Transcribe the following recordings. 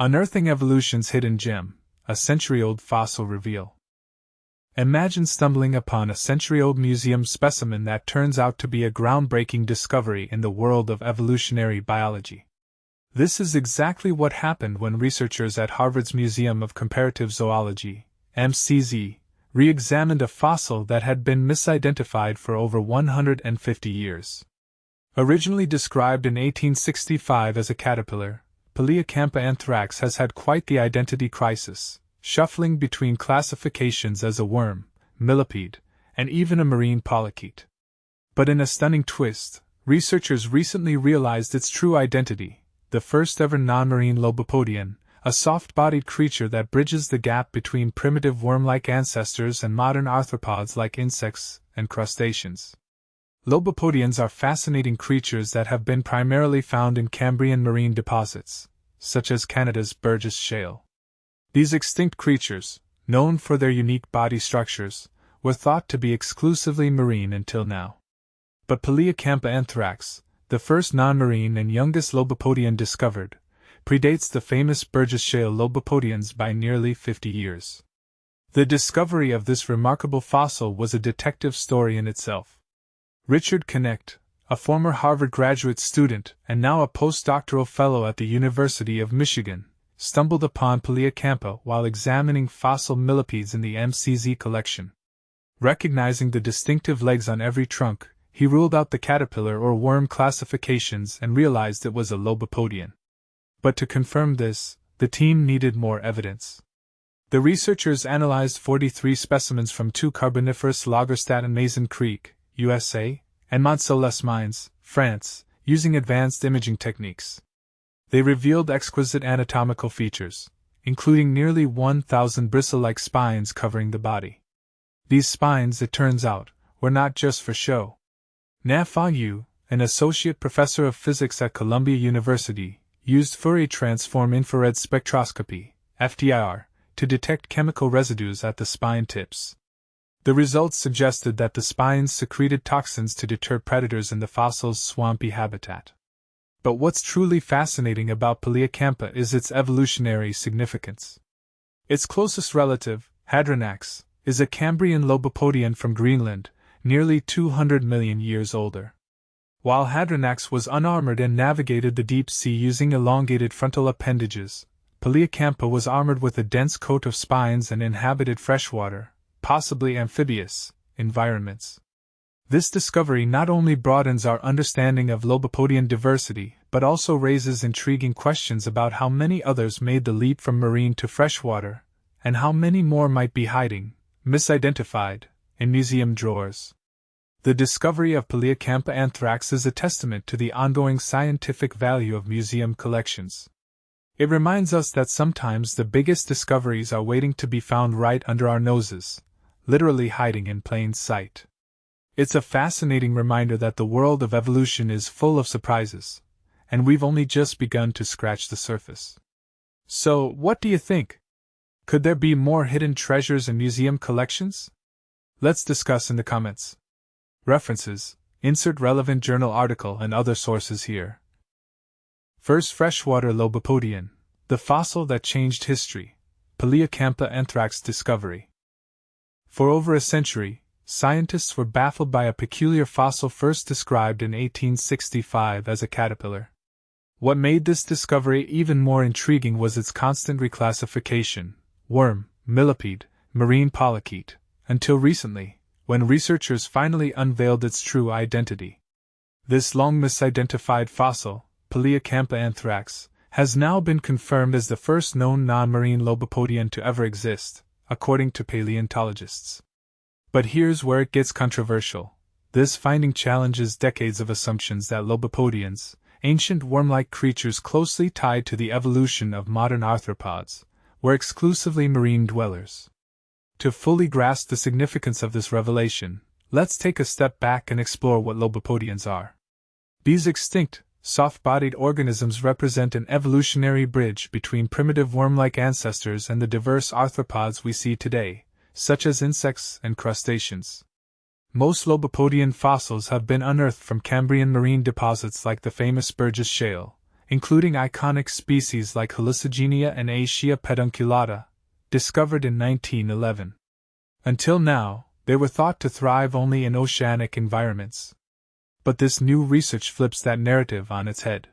Unearthing Evolution's Hidden Gem, a century-old fossil reveal. Imagine stumbling upon a century-old museum specimen that turns out to be a groundbreaking discovery in the world of evolutionary biology. This is exactly what happened when researchers at Harvard's Museum of Comparative Zoology, MCZ, re-examined a fossil that had been misidentified for over 150 years. Originally described in 1865 as a caterpillar, Palaeocampa anthrax has had quite the identity crisis, shuffling between classifications as a worm, millipede, and even a marine polychaete. But in a stunning twist, researchers recently realized its true identity, the first ever non-marine lobopodian, a soft-bodied creature that bridges the gap between primitive worm-like ancestors and modern arthropods like insects and crustaceans. Lobopodians are fascinating creatures that have been primarily found in Cambrian marine deposits, such as Canada's Burgess Shale. These extinct creatures, known for their unique body structures, were thought to be exclusively marine until now. But Palaeocampa anthrax, the first non-marine and youngest lobopodian discovered, predates the famous Burgess Shale lobopodians by nearly 50 years. The discovery of this remarkable fossil was a detective story in itself. Richard Knecht, a former Harvard graduate student and now a postdoctoral fellow at the University of Michigan, stumbled upon Palaeocampa while examining fossil millipedes in the MCZ collection. Recognizing the distinctive legs on every trunk, he ruled out the caterpillar or worm classifications and realized it was a lobopodian. But to confirm this, the team needed more evidence. The researchers analyzed 43 specimens from two Carboniferous Lagerstadt and Mason Creek, USA, and Montceau-les-Mines, France, using advanced imaging techniques. They revealed exquisite anatomical features, including nearly 1,000 bristle-like spines covering the body. These spines, it turns out, were not just for show. Na-Fa Yu, an associate professor of physics at Columbia University, used Fourier-transform infrared spectroscopy, FTIR, to detect chemical residues at the spine tips. The results suggested that the spines secreted toxins to deter predators in the fossil's swampy habitat. But what's truly fascinating about Palaeocampa is its evolutionary significance. Its closest relative, Hadronax, is a Cambrian lobopodian from Greenland, nearly 200 million years older. While Hadronax was unarmored and navigated the deep sea using elongated frontal appendages, Palaeocampa was armored with a dense coat of spines and inhabited freshwater, possibly amphibious, environments. This discovery not only broadens our understanding of lobopodian diversity, but also raises intriguing questions about how many others made the leap from marine to freshwater, and how many more might be hiding, misidentified, in museum drawers. The discovery of Palaeocampa anthrax is a testament to the ongoing scientific value of museum collections. It reminds us that sometimes the biggest discoveries are waiting to be found right under our noses, literally hiding in plain sight. It's a fascinating reminder that the world of evolution is full of surprises, and we've only just begun to scratch the surface. So, what do you think? Could there be more hidden treasures in museum collections? Let's discuss in the comments. References: insert relevant journal article and other sources here. First freshwater lobopodian, the fossil that changed history, Palaeocampa anthrax discovery. For over a century, scientists were baffled by a peculiar fossil first described in 1865 as a caterpillar. What made this discovery even more intriguing was its constant reclassification: worm, millipede, marine polychaete, until recently, when researchers finally unveiled its true identity. This long misidentified fossil, Palaeocampa anthrax, has now been confirmed as the first known non-marine lobopodian to ever exist, according to paleontologists. But here's where it gets controversial. This finding challenges decades of assumptions that lobopodians, ancient worm-like creatures closely tied to the evolution of modern arthropods, were exclusively marine dwellers. To fully grasp the significance of this revelation, let's take a step back and explore what lobopodians are. These extinct, soft-bodied organisms represent an evolutionary bridge between primitive worm-like ancestors and the diverse arthropods we see today, such as insects and crustaceans. Most lobopodian fossils have been unearthed from Cambrian marine deposits like the famous Burgess Shale, including iconic species like Halicygenia and Aeschia pedunculata, discovered in 1911. Until now, they were thought to thrive only in oceanic environments. But this new research flips that narrative on its head.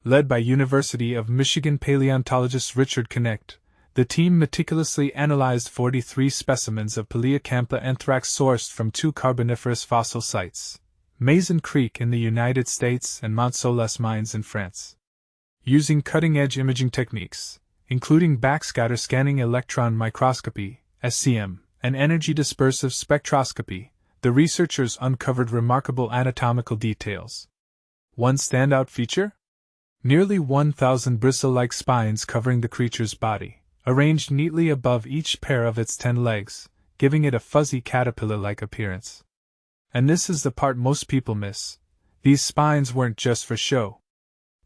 Led by University of Michigan paleontologist Richard Knecht, the team meticulously analyzed 43 specimens of Palaeocampa anthrax sourced from 2 Carboniferous fossil sites, Mason Creek in the United States and Montceau-les-Mines in France. Using cutting-edge imaging techniques, including backscatter scanning electron microscopy, SCM, and energy dispersive spectroscopy, the researchers uncovered remarkable anatomical details. One standout feature? Nearly 1,000 bristle-like spines covering the creature's body, arranged neatly above each pair of its 10 legs, giving it a fuzzy caterpillar-like appearance. And this is the part most people miss. These spines weren't just for show.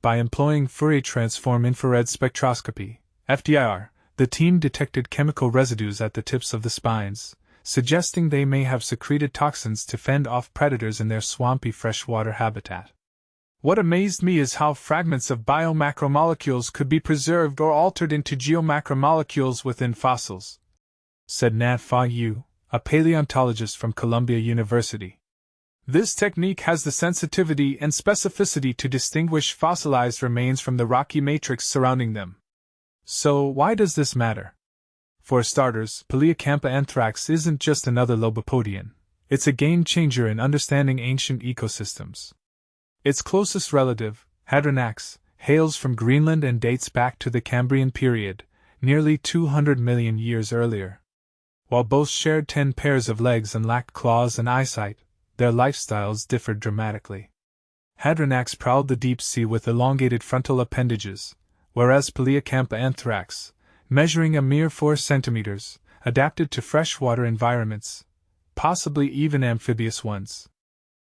By employing Fourier-transform infrared spectroscopy, FDIR, the team detected chemical residues at the tips of the spines, suggesting they may have secreted toxins to fend off predators in their swampy freshwater habitat. What amazed me is how fragments of biomacromolecules could be preserved or altered into geomacromolecules within fossils, said Nat Fa Yu, a paleontologist from Columbia University. This technique has the sensitivity and specificity to distinguish fossilized remains from the rocky matrix surrounding them. So, why does this matter? For starters, Palaeocampa anthrax isn't just another Lobopodian, it's a game-changer in understanding ancient ecosystems. Its closest relative, Hadronax, hails from Greenland and dates back to the Cambrian period, nearly 200 million years earlier. While both shared 10 pairs of legs and lacked claws and eyesight, their lifestyles differed dramatically. Hadronax prowled the deep sea with elongated frontal appendages, whereas Palaeocampa anthrax, measuring a mere 4 centimeters, adapted to freshwater environments, possibly even amphibious ones.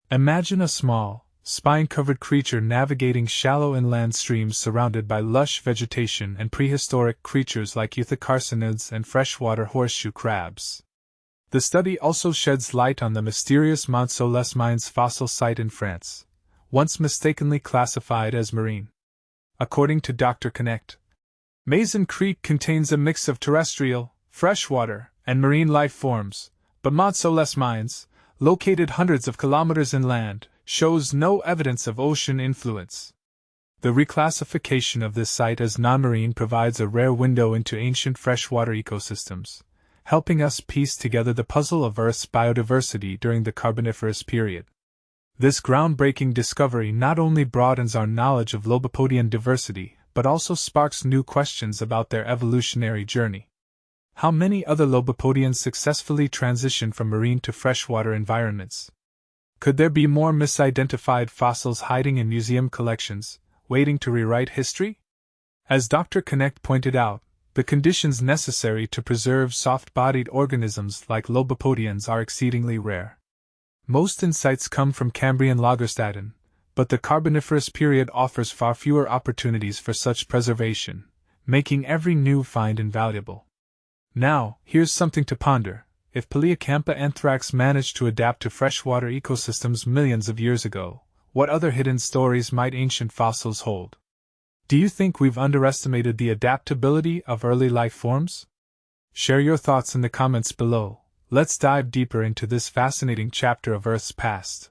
Imagine a small, spine-covered creature navigating shallow inland streams surrounded by lush vegetation and prehistoric creatures like euthocarcinids and freshwater horseshoe crabs. The study also sheds light on the mysterious Montceau-les-Mines fossil site in France, once mistakenly classified as marine. According to Dr. Knecht, Mason Creek contains a mix of terrestrial, freshwater, and marine life forms, but Montceau-les-Mines, located hundreds of kilometers inland, shows no evidence of ocean influence. The reclassification of this site as nonmarine provides a rare window into ancient freshwater ecosystems, helping us piece together the puzzle of Earth's biodiversity during the Carboniferous period. This groundbreaking discovery not only broadens our knowledge of Lobopodian diversity, but also sparks new questions about their evolutionary journey. How many other Lobopodians successfully transitioned from marine to freshwater environments? Could there be more misidentified fossils hiding in museum collections, waiting to rewrite history? As Dr. Knecht pointed out, the conditions necessary to preserve soft-bodied organisms like Lobopodians are exceedingly rare. Most insights come from Cambrian Lagerstätten, but the Carboniferous period offers far fewer opportunities for such preservation, making every new find invaluable. Now, here's something to ponder. If Palaeocampa anthrax managed to adapt to freshwater ecosystems millions of years ago, what other hidden stories might ancient fossils hold? Do you think we've underestimated the adaptability of early life forms? Share your thoughts in the comments below. Let's dive deeper into this fascinating chapter of Earth's past.